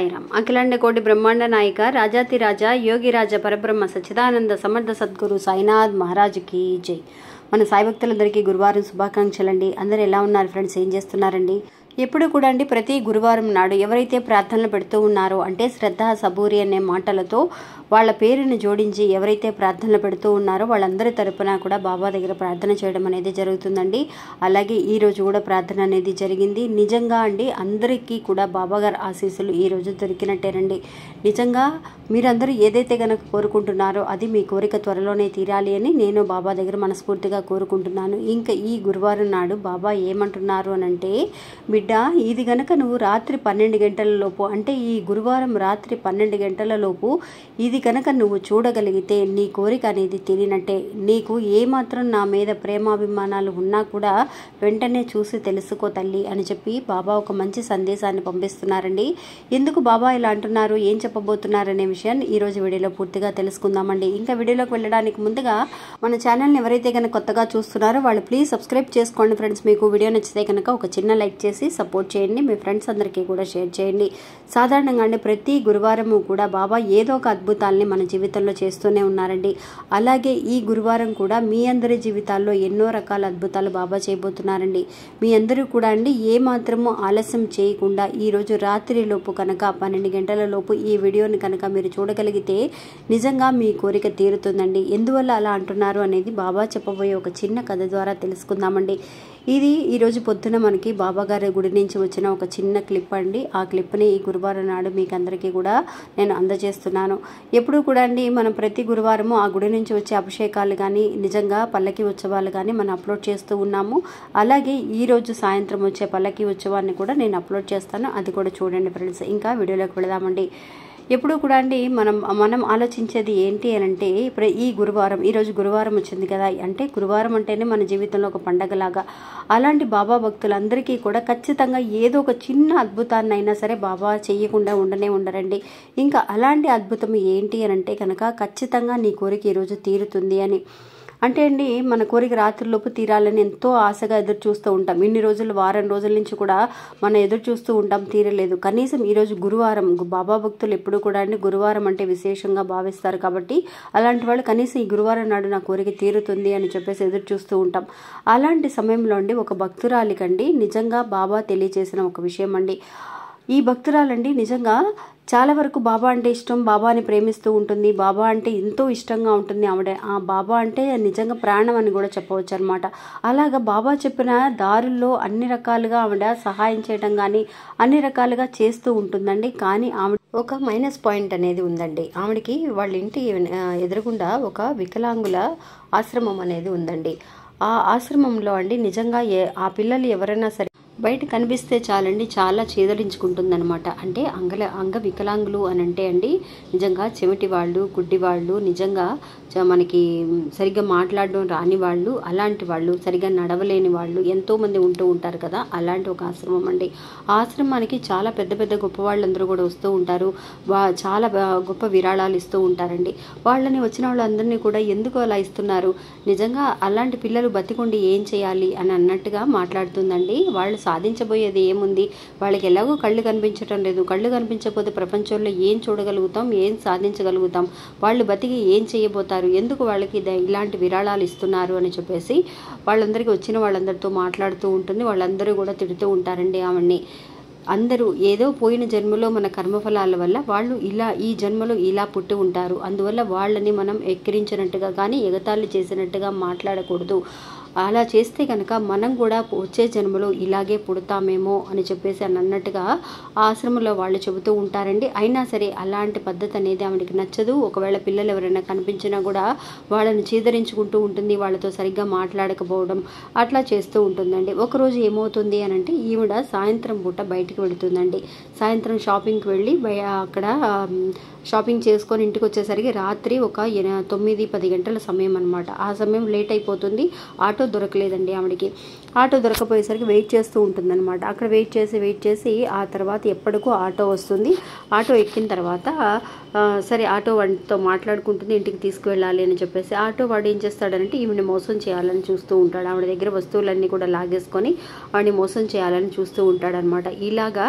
సాయిరామ్. అఖిలాండ కోటి బ్రహ్మాండ నాయక రాజాతిరాజా యోగిరాజ పరబ్రహ్మ సచ్చిదానంద సమర్థ సద్గురు సాయినాథ్ మహారాజుకి జై. మన సాయి భక్తులందరికీ గురువారం శుభాకాంక్షలండి. అందరూ ఎలా ఉన్నారు ఫ్రెండ్స్? ఏం చేస్తున్నారండి? ఎప్పుడు కూడా అండి ప్రతి గురువారం నాడు ఎవరైతే ప్రార్థనలు పెడుతూ ఉన్నారో అంటే శ్రద్ధ సబూరి అనే మాటలతో వాళ్ళ పేరుని జోడించి ఎవరైతే ప్రార్థనలు పెడుతూ ఉన్నారో వాళ్ళందరి తరపున కూడా బాబా దగ్గర ప్రార్థన చేయడం అనేది జరుగుతుందండి. అలాగే ఈరోజు కూడా ప్రార్థన అనేది జరిగింది. నిజంగా అండి అందరికీ కూడా బాబా గారి ఆశీస్సులు ఈరోజు దొరికినట్టేనండి. నిజంగా మీరందరూ ఏదైతే కనుక కోరుకుంటున్నారో అది మీ కోరిక త్వరలోనే తీరాలి అని నేను బాబా దగ్గర మనస్ఫూర్తిగా కోరుకుంటున్నాను. ఇంకా ఈ గురువారం నాడు బాబా ఏమంటున్నారు అని అంటే, బిడ్డ ఇది గనక నువ్వు రాత్రి 12 గంటల లోపు అంటే ఈ గురువారం రాత్రి 12 గంటల లోపు ఇది కనుక నువ్వు చూడగలిగితే నీ కోరిక అనేది తీరినట్టే. నీకు ఏమాత్రం నా మీద ప్రేమాభిమానాలు ఉన్నా కూడా వెంటనే చూసి తెలుసుకో తల్లి అని చెప్పి బాబా ఒక మంచి సందేశాన్ని పంపిస్తున్నారండి. ఎందుకు బాబా ఇలా అంటున్నారు, ఏం చెప్పబోతున్నారనే విషయాన్ని ఈరోజు వీడియోలో పూర్తిగా తెలుసుకుందామండి. ఇంకా వీడియోలోకి వెళ్ళడానికి ముందుగా మన ఛానల్ని ఎవరైతే కనుక కొత్తగా చూస్తున్నారో వాళ్ళు ప్లీజ్ సబ్స్క్రైబ్ చేసుకోండి ఫ్రెండ్స్. మీకు వీడియో నచ్చితే కనుక ఒక చిన్న లైక్ చేసి సపోర్ట్ చేయండి. మీ ఫ్రెండ్స్ అందరికీ కూడా షేర్ చేయండి. సాధారణంగా అండి ప్రతి గురువారము కూడా బాబా ఏదో ఒక అద్భుతాలని మన జీవితంలో చేస్తూనే ఉన్నారండి. అలాగే ఈ గురువారం కూడా మీ అందరి జీవితాల్లో ఎన్నో రకాల అద్భుతాలు బాబా చేయబోతున్నారండి. మీ అందరూ కూడా అండి ఏ మాత్రము ఆలస్యం చేయకుండా ఈరోజు రాత్రి లోపు కనుక 12 గంటల లోపు ఈ వీడియోని కనుక మీరు చూడగలిగితే నిజంగా మీ కోరిక తీరుతుందండి. ఎందువల్ల అలా అంటున్నారు అనేది బాబా చెప్పబోయే ఒక చిన్న కథ ద్వారా తెలుసుకుందామండి. ఇది ఈరోజు పొద్దున మనకి బాబా గారి గుడి నుంచి వచ్చిన ఒక చిన్న క్లిప్ అండి. ఆ క్లిప్ని ఈ గురువారం నాడు మీకు అందరికీ కూడా నేను అందజేస్తున్నాను. ఎప్పుడు కూడా అండి మనం ప్రతి గురువారము ఆ గుడి నుంచి వచ్చే అభిషేకాలు కానీ నిజంగా పల్లకి ఉత్సవాలు కానీ మనం అప్లోడ్ చేస్తూ ఉన్నాము. అలాగే ఈరోజు సాయంత్రం వచ్చే పల్లకి ఉత్సవాన్ని కూడా నేను అప్లోడ్ చేస్తాను. అది కూడా చూడండి ఫ్రెండ్స్. ఇంకా వీడియోలోకి వెళదామండి. ఎప్పుడు కూడా అండి మనం ఆలోచించేది ఏంటి అని అంటే, ఇప్పుడు ఈ గురువారం ఈరోజు గురువారం వచ్చింది కదా, అంటే గురువారం అంటేనే మన జీవితంలో ఒక పండగలాగా. అలాంటి బాబా భక్తులందరికీ కూడా ఖచ్చితంగా ఏదో ఒక చిన్న అద్భుతాన్ని అయినా సరే బాబా చేయకుండా ఉండరండి. ఇంకా అలాంటి అద్భుతం ఏంటి అని అంటే కనుక ఖచ్చితంగా నీ కోరిక ఈరోజు తీరుతుంది అని. అంటే అండి మన కోరిక రాత్రిలోపు తీరాలని ఎంతో ఆశగా ఎదురు చూస్తూ ఉంటాం. ఇన్ని రోజులు వారం రోజుల నుంచి కూడా మనం ఎదురు చూస్తూ ఉంటాం, తీరలేదు. కనీసం ఈరోజు గురువారం బాబా భక్తులు ఎప్పుడు కూడా అండి గురువారం అంటే విశేషంగా భావిస్తారు కాబట్టి అలాంటి వాళ్ళు కనీసం ఈ గురువారం నాడు నా కోరిక తీరుతుంది అని చెప్పేసి ఎదురు చూస్తూ ఉంటాం. అలాంటి సమయంలో అండి ఒక భక్తురాలికండి నిజంగా బాబా తెలియజేసిన ఒక విషయం అండి. ఈ భక్తురాలండి నిజంగా చాలా వరకు బాబా అంటే ఇష్టం, బాబాని ప్రేమిస్తూ ఉంటుంది, బాబా అంటే ఎంతో ఇష్టంగా ఉంటుంది ఆవిడ. ఆ బాబా అంటే నిజంగా ప్రాణం అని కూడా చెప్పవచ్చు అనమాట. అలాగా బాబా చెప్పిన దారుల్లో అన్ని రకాలుగా ఆవిడ సహాయం చేయడం కానీ అన్ని రకాలుగా చేస్తూ ఉంటుందండి. కానీ ఆవిడ ఒక మైనస్ పాయింట్ అనేది ఉందండి. ఆవిడకి వాళ్ళ ఇంటి ఎదురుగుండా ఒక వికలాంగుల ఆశ్రమం అనేది ఉందండి. ఆ ఆశ్రమంలో అండి నిజంగా ఆ పిల్లలు ఎవరైనా సరే బయట కనిపిస్తే చాలండి చాలా చేదరించుకుంటుందన్నమాట. అంటే అంగ వికలాంగులు అని అంటే అండి నిజంగా చెవిటి వాళ్ళు, గుడ్డి వాళ్ళు, నిజంగా మనకి సరిగ్గా మాట్లాడడం రాని వాళ్ళు, అలాంటి వాళ్ళు, సరిగ్గా నడవలేని వాళ్ళు ఎంతోమంది ఉంటూ ఉంటారు కదా. అలాంటి ఒక ఆశ్రమం అండి. ఆ ఆశ్రమానికి చాలా పెద్ద పెద్ద గొప్ప వాళ్ళందరూ కూడా వస్తూ ఉంటారు. చాలా గొప్ప విరాళాలు ఇస్తూ ఉంటారండి. వాళ్ళని వచ్చిన వాళ్ళందరినీ కూడా ఎందుకు అలా ఇస్తున్నారు, నిజంగా అలాంటి పిల్లలు బతికుండి ఏం చేయాలి అని అన్నట్టుగా మాట్లాడుతుందండి. వాళ్ళు సాధించబోయేది ఏముంది, వాళ్ళకి ఎలాగో కళ్ళు కనిపించడం లేదు, కళ్ళు కనిపించకపోతే ప్రపంచంలో ఏం చూడగలుగుతాం, ఏం సాధించగలుగుతాం, వాళ్ళు బతికి ఏం చేయబోతారు, ఎందుకు వాళ్ళకి ఇలాంటి విరాళాలు ఇస్తున్నారు అని చెప్పేసి వాళ్ళందరికీ వచ్చిన వాళ్ళందరితో మాట్లాడుతూ ఉంటుంది. వాళ్ళందరూ కూడా తిడుతూ ఉంటారండి ఆవిడ్ని. అందరూ ఏదో పోయిన జన్మలో మన కర్మఫలాల వల్ల వాళ్ళు ఈ జన్మలో ఇలా పుట్టి ఉంటారు, అందువల్ల వాళ్ళని మనం ఎక్కిరించినట్టుగా కానీ ఎగతాళి చేసినట్టుగా మాట్లాడకూడదు. అలా చేస్తే కనుక మనం కూడా వచ్చే జన్మలో ఇలాగే పుడతామేమో అని చెప్పేసి అన్నట్టుగా ఆశ్రమంలో వాళ్ళు చెబుతూ ఉంటారండి. అయినా సరే అలాంటి పద్ధతి అనేది ఆవిడకి నచ్చదు. ఒకవేళ పిల్లలు ఎవరైనా కనిపించినా కూడా వాళ్ళని చీదరించుకుంటూ ఉంటుంది, వాళ్ళతో సరిగ్గా మాట్లాడకపోవడం అట్లా చేస్తూ ఉంటుందండి. ఒకరోజు ఏమవుతుంది అని అంటే ఈవిడ సాయంత్రం పూట బయటికి వెళుతుందండి. సాయంత్రం షాపింగ్కి వెళ్ళి అక్కడ షాపింగ్ చేసుకొని ఇంటికి వచ్చేసరికి రాత్రి ఒక 9-10 గంటల సమయం అనమాట. ఆ సమయం లేట్ అయిపోతుంది. ఆటో దొరకలేదండి ఆవిడకి. ఆటో దొరకపోయేసరికి వెయిట్ చేస్తూ ఉంటుందన్నమాట. అక్కడ వెయిట్ చేసి ఆ తర్వాత ఎప్పటికో ఆటో వస్తుంది. ఆటో ఎక్కిన తర్వాత సరే ఆటో వాడితో మాట్లాడుకుంటుంది, ఇంటికి తీసుకువెళ్ళాలి అని చెప్పేసి. ఆటో వాడు ఏం చేస్తాడంటే ఈవిని మోసం చేయాలని చూస్తూ ఉంటాడు. ఆవిడ దగ్గర వస్తువులన్నీ కూడా లాగేసుకొని వాడిని మోసం చేయాలని చూస్తూ ఉంటాడనమాట. ఇలాగా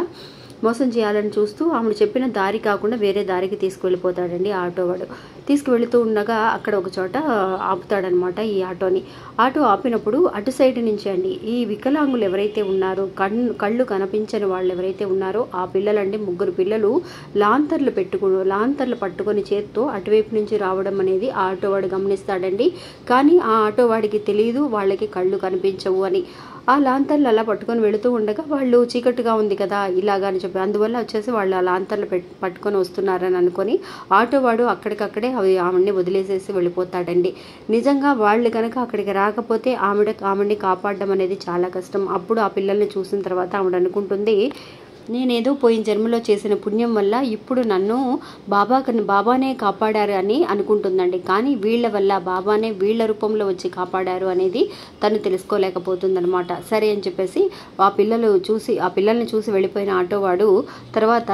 మోసం చేయాలని చూస్తూ ఆమె చెప్పిన దారి కాకుండా వేరే దారికి తీసుకువెళ్ళిపోతాడండి ఆటోవాడు. తీసుకువెళుతూ ఉండగా అక్కడ ఒక చోట ఆపుతాడనమాట ఈ ఆటోని. ఆటో ఆపినప్పుడు అటు సైడ్ నుంచి అండి ఈ వికలాంగులు ఎవరైతే ఉన్నారో, కళ్ళు కనిపించని వాళ్ళు ఎవరైతే ఉన్నారో ఆ పిల్లలండి, 3 పిల్లలు లాంతర్లు పట్టుకొని చేత్తో అటువైపు నుంచి రావడం అనేది ఆ ఆటోవాడు గమనిస్తాడండి. కానీ ఆ ఆటోవాడికి తెలియదు వాళ్ళకి కళ్ళు కనిపించవు అని. ఆ లాంతర్లు అలా పట్టుకొని వెళుతూ ఉండగా వాళ్ళు చీకట్టుగా ఉంది కదా ఇలాగా అని చెప్పి, అందువల్ల వచ్చేసి వాళ్ళు ఆ లాంతర్లు పట్టుకొని వస్తున్నారని అనుకొని ఆటోవాడు అక్కడికక్కడే ఆమెని వదిలేసేసి వెళ్ళిపోతాడండి. నిజంగా వాళ్ళు కనుక అక్కడికి రాకపోతే ఆమెని కాపాడడం అనేది చాలా కష్టం. అప్పుడు ఆ పిల్లల్ని చూసిన తర్వాత ఆవిడ అనుకుంటుంది, నేనేదో పోయిన జన్మలో చేసిన పుణ్యం వల్ల ఇప్పుడు నన్ను బాబానే కాపాడారు అని అనుకుంటుందండి. కానీ వీళ్ళ వల్ల బాబానే వీళ్ళ రూపంలో వచ్చి కాపాడారు అనేది తను తెలుసుకోలేకపోతుందనమాట. సరే అని చెప్పేసి ఆ పిల్లల్ని చూసి వెళ్ళిపోయిన ఆటోవాడు తర్వాత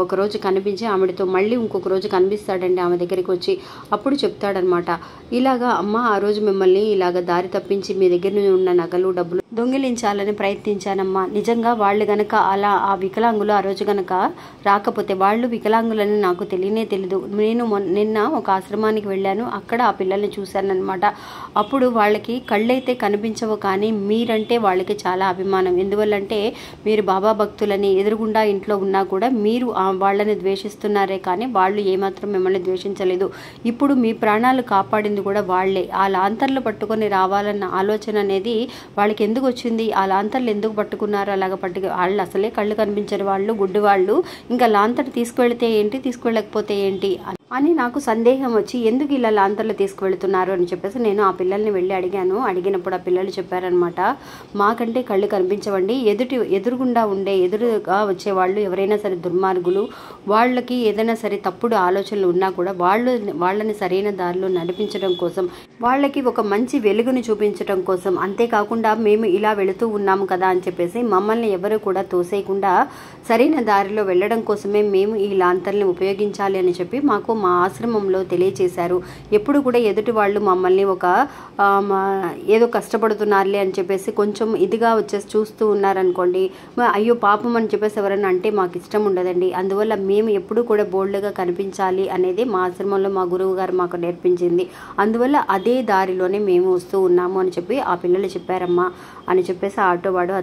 ఒకరోజు కనిపించి ఆమెతో మళ్ళీ ఇంకొక రోజు కనిపిస్తాడండి ఆమె దగ్గరికి వచ్చి. అప్పుడు చెప్తాడనమాట, ఇలాగా అమ్మ ఆ రోజు మిమ్మల్ని ఇలాగ దారి తప్పించి మీ దగ్గర ఉన్న నగలు డబ్బులు దొంగిలించాలని ప్రయత్నించానమ్మా. నిజంగా వాళ్ళు గనక అలా ఆ వికలాంగులు ఆ రోజు గనక రాకపోతే, వాళ్ళు వికలాంగులని నాకు తెలీదు. నేను నిన్న ఒక ఆశ్రమానికి వెళ్ళాను, అక్కడ ఆ పిల్లల్ని చూశానమాట. అప్పుడు వాళ్ళకి కళ్ళైతే కనిపించవు, కానీ మీరంటే వాళ్ళకి చాలా అభిమానం. ఎందువల్లంటే మీరు బాబా భక్తులని ఎదురుగుండా ఇంట్లో ఉన్నా కూడా మీరు వాళ్ళని ద్వేషిస్తున్నారే కానీ వాళ్ళు ఏమాత్రం మిమ్మల్ని ద్వేషించలేదు. ఇప్పుడు మీ ప్రాణాలు కాపాడింది కూడా వాళ్లే. ఆ లాంతర్లు పట్టుకొని రావాలన్న ఆలోచన అనేది వాళ్ళకి ఎందుకు వచ్చింది? ఆ లాంతర్లు ఎందుకు పట్టుకున్నారు? అలాగ వాళ్ళు అసలే కళ్ళు కనిపించని వాళ్ళు, గుడ్డి వాళ్ళు, ఇంకా లాంతర్ తీసుకువెళితే ఏంటి, తీసుకువెళ్ళకపోతే ఏంటి అని నాకు సందేహం వచ్చి ఎందుకు ఇలా లాంతర్లు తీసుకువెళ్తున్నారు అని చెప్పేసి నేను ఆ పిల్లల్ని వెళ్ళి అడిగినప్పుడు ఆ పిల్లలు చెప్పారనమాట, మాకంటే కళ్ళు కనిపించవండి, ఎదురుగుండా ఎదురుగా వచ్చేవాళ్ళు ఎవరైనా సరే దుర్మార్గులు, వాళ్ళకి ఏదైనా సరే తప్పుడు ఆలోచనలు ఉన్నా కూడా వాళ్ళని సరైన దారిలో నడిపించడం కోసం, వాళ్ళకి ఒక మంచి వెలుగుని చూపించడం కోసం, అంతేకాకుండా మేము ఇలా వెళుతూ ఉన్నాము కదా అని చెప్పేసి మమ్మల్ని ఎవరు కూడా తోసేయకుండా సరైన దారిలో వెళ్ళడం కోసమే మేము ఈ లాంతర్ని ఉపయోగించాలి అని చెప్పి మాకు మా ఆశ్రమంలో తెలియచేశారు. ఎప్పుడు కూడా ఎదుటి వాళ్ళు మమ్మల్ని ఏదో కష్టపడుతున్నారులే అని చెప్పేసి కొంచెం ఇదిగా వచ్చేసి చూస్తూ ఉన్నారనుకోండి, అయ్యో పాపం అని చెప్పేసి ఎవరన్నా అంటే మాకు ఇష్టం ఉండదండి. అందువల్ల మేము ఎప్పుడు కూడా బోల్డ్గా కనిపించాలి అనేది మా ఆశ్రమంలో మా గురువు గారు మాకు నేర్పించింది. అందువల్ల అదే దారిలోనే మేము వస్తూ ఉన్నాము అని చెప్పి ఆ పిల్లలు చెప్పారమ్మా అని చెప్పేసి ఆటోవాడు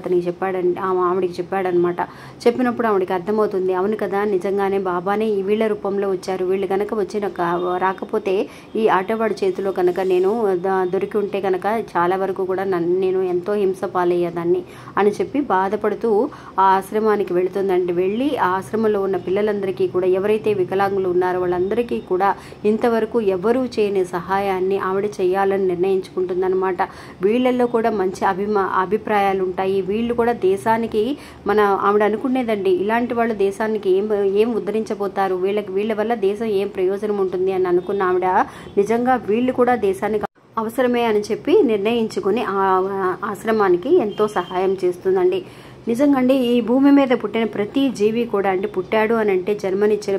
ఆవిడికి చెప్పాడనమాట. చెప్పినప్పుడు ఆవిడికి అర్థమవుతుంది, అవును కదా నిజంగానే బాబానే వీళ్ళ రూపంలో వచ్చారు, వీళ్ళు కనుక రాకపోతే ఈ ఆటోవాడి చేతిలో కనుక నేను దొరికి ఉంటే కనుక చాలా వరకు కూడా నేను ఎంతో హింస పాలయ్యేదాన్ని అని చెప్పి బాధపడుతూ ఆ ఆశ్రమానికి వెళుతుందండి. వెళ్ళి ఆ ఆశ్రమంలో ఉన్న పిల్లలందరికీ కూడా, ఎవరైతే వికలాంగులు ఉన్నారో వాళ్ళందరికీ కూడా ఇంతవరకు ఎవరూ చేయని సహాయాన్ని ఆవిడ చేయాలని నిర్ణయించుకుంటుందన్నమాట. వీళ్ళల్లో కూడా మంచి అభిప్రాయాలు ఉంటాయి. వీళ్ళు కూడా దేశానికి ఆవిడ అనుకునేదండి, ఇలాంటి వాళ్ళు దేశానికి ఏం ఉద్ధరించబోతారు, వీళ్ళ వల్ల దేశం ఏం ప్రయోజనం ఉంటుంది అని అనుకున్న ఆవిడ నిజంగా వీళ్ళు కూడా దేశానికి అవసరమే అని చెప్పి నిర్ణయించుకొని ఆ ఆశ్రమానికి ఎంతో సహాయం చేస్తుందండి. నిజంగా అండి ఈ భూమి మీద పుట్టిన ప్రతి జీవి కూడా పుట్టాడు అని అంటే జన్మనిచ్చిన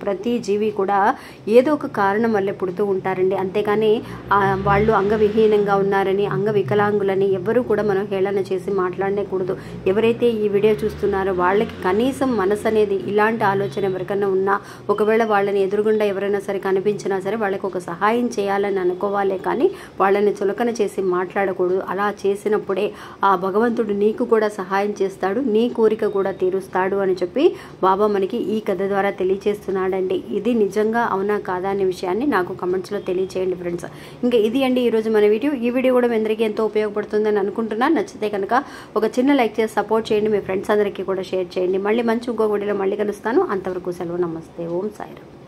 ప్రతి జీవి కూడా ఏదో ఒక కారణం వల్లే పుడుతూ ఉంటారండి. అంతేకాని వాళ్ళు అంగవిహీనంగా ఉన్నారని, అంగవికలాంగులని ఎవరు కూడా మనం హేళన చేసి మాట్లాడకూడదు. ఎవరైతే ఈ వీడియో చూస్తున్నారో వాళ్ళకి కనీసం మనసు అనేది, ఇలాంటి ఆలోచన ఎవరికైనా ఉన్నా, ఒకవేళ వాళ్ళని ఎదురుగుండా ఎవరైనా సరే కనిపించినా సరే వాళ్ళకి ఒక సహాయం చేయాలని అనుకోవాలే కానీ వాళ్ళని చులకన చేసి మాట్లాడకూడదు. అలా చేసినప్పుడే ఆ భగవంతుడు నీకు కూడా సహాయం చేస్తాడు, నీ కోరిక కూడా తీరుస్తాడు అని చెప్పి బాబా మనకి ఈ కథ ద్వారా తెలియచేస్తున్నాడండి. ఇది నిజంగా అవునా కాదా అనే విషయాన్ని నాకు కమెంట్స్లో తెలియచేయండి ఫ్రెండ్స్. ఇంకా ఇది అండి ఈరోజు మన వీడియో. ఈ వీడియో కూడా మీ అందరికీ ఎంతో ఉపయోగపడుతుందని అనుకుంటున్నాను. నచ్చితే కనుక ఒక చిన్న లైక్ చేసి సపోర్ట్ చేయండి. మీ ఫ్రెండ్స్ అందరికీ కూడా షేర్ చేయండి. మళ్ళీ మంచి ఇంకో వీడియోలో మళ్ళీ కలుస్తాను. అంతవరకు సెలవు. నమస్తే. ఓం సాయిరామ్.